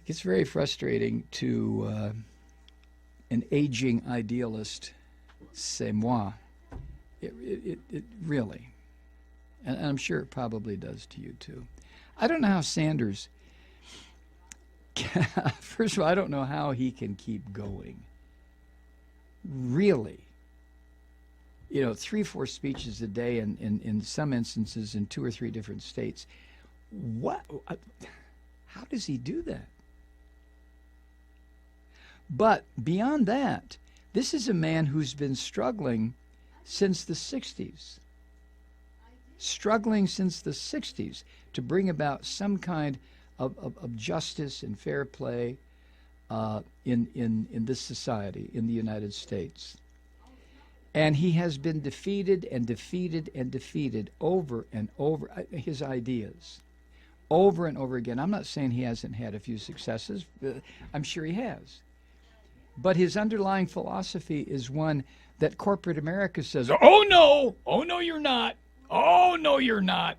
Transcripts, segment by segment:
It's very frustrating to an aging idealist, c'est moi. It really, and I'm sure it probably does to you too. I don't know how Sanders, first of all, I don't know how he can keep going. Really. You know, 3-4 speeches a day in some instances in 2 or 3 different states. What? How does he do that? But beyond that, this is a man who's been struggling since the 60s. Struggling since the 60s to bring about some kind of justice and fair play in this society, in the United States. And he has been defeated and defeated and defeated over and over, his ideas, over and over again. I'm not saying he hasn't had a few successes. I'm sure he has. But his underlying philosophy is one that corporate America says, oh no, you're not. Oh, no, you're not.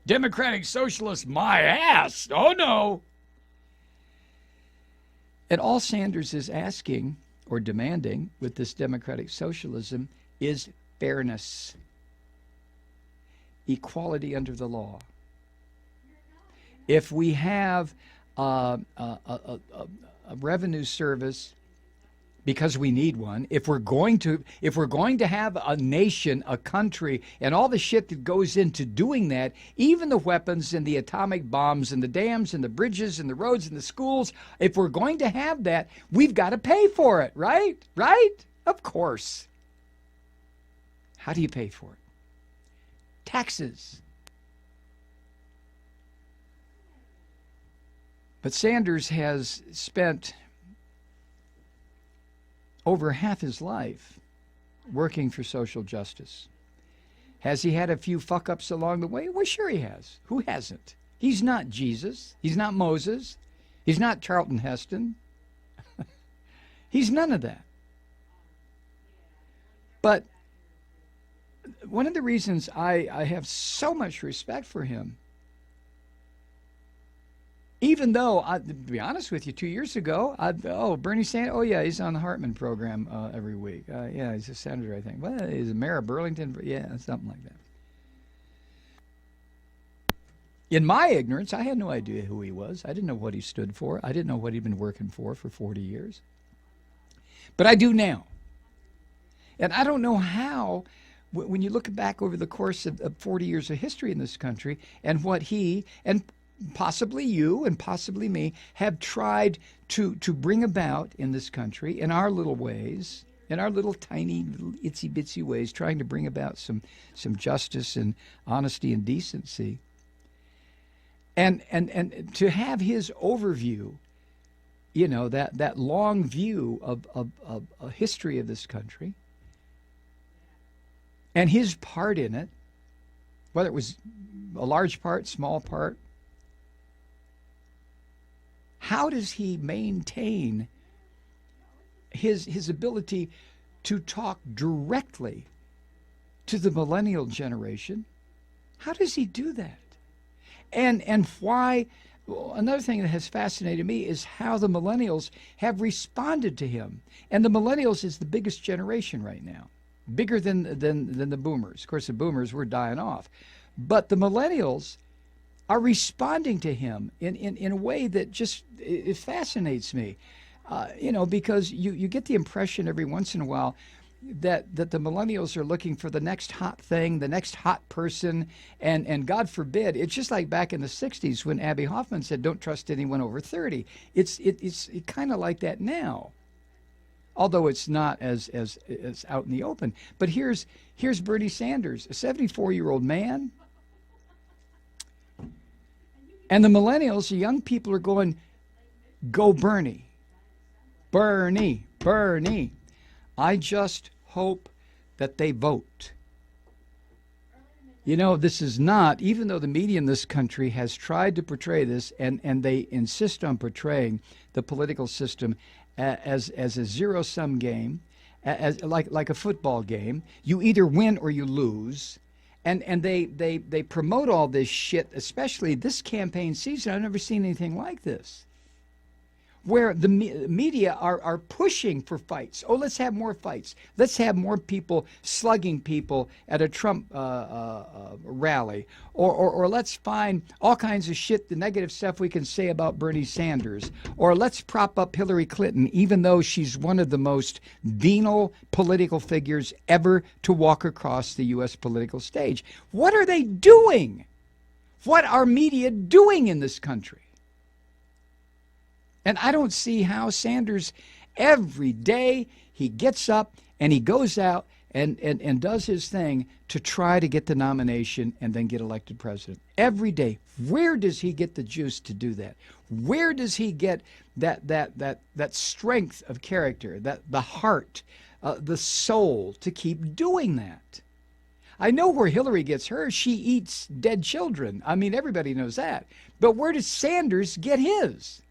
Democratic Socialist, my ass. Oh, no. And all Sanders is asking or demanding with this democratic socialism is fairness, equality under the law. If we have a revenue service, because we need one, if we're going to have a nation, a country, and all the shit that goes into doing that, even the weapons and the atomic bombs and the dams and the bridges and the roads and the schools, if we're going to have that, we've got to pay for it, right? Right? Of course. How do you pay for it? Taxes. But Sanders has spent over half his life working for social justice. Has he had a few fuck-ups along the way? Well, sure he has. Who hasn't? He's not Jesus. He's not Moses. He's not Charlton Heston. He's none of that. But one of the reasons I have so much respect for him, even though, to be honest with you, 2 years ago, Bernie Sanders, oh yeah, he's on the Hartman program every week. Yeah, he's a senator, I think. Well, he's a mayor of Burlington. Yeah, something like that. In my ignorance, I had no idea who he was. I didn't know what he stood for. I didn't know what he'd been working for 40 years. But I do now. And I don't know how, when you look back over the course of 40 years of history in this country, and what he and possibly you and possibly me have tried to bring about in this country in our little ways, in our little tiny little itsy bitsy ways, trying to bring about some justice and honesty and decency. And to have his overview, you know, that long view of a history of this country and his part in it, whether it was a large part, small part, how does he maintain his ability to talk directly to the millennial generation? How does he do that? And why? Well, another thing that has fascinated me is how the millennials have responded to him. And the millennials is the biggest generation right now, bigger than the boomers. Of course, the boomers were dying off, but the millennials are responding to him in a way that just it fascinates me, because you get the impression every once in a while that the millennials are looking for the next hot thing, the next hot person, and God forbid, it's just like back in the 60s when Abby Hoffman said, don't trust anyone over 30. It's kind of like that now, although it's not as out in the open. But here's Bernie Sanders, a 74-year-old man, and the millennials, the young people, are going, go Bernie. Bernie, Bernie. I just hope that they vote. You know, this is not, even though the media in this country has tried to portray this, and they insist on portraying the political system as a zero-sum game, as like a football game. You either win or you lose. And they promote all this shit, especially this campaign season. I've never seen anything like this. where the media are pushing for fights. Oh, let's have more fights. Let's have more people slugging people at a Trump rally. Or let's find all kinds of shit, the negative stuff we can say about Bernie Sanders. Or let's prop up Hillary Clinton, even though she's one of the most venal political figures ever to walk across the U.S. political stage. What are they doing? What are media doing in this country? And I don't see how Sanders, every day he gets up and he goes out and does his thing to try to get the nomination and then get elected president. Every day. Where does he get the juice to do that? Where does he get that strength of character, the heart, the soul to keep doing that? I know where Hillary gets hers. She eats dead children. I mean, everybody knows that. But where does Sanders get his?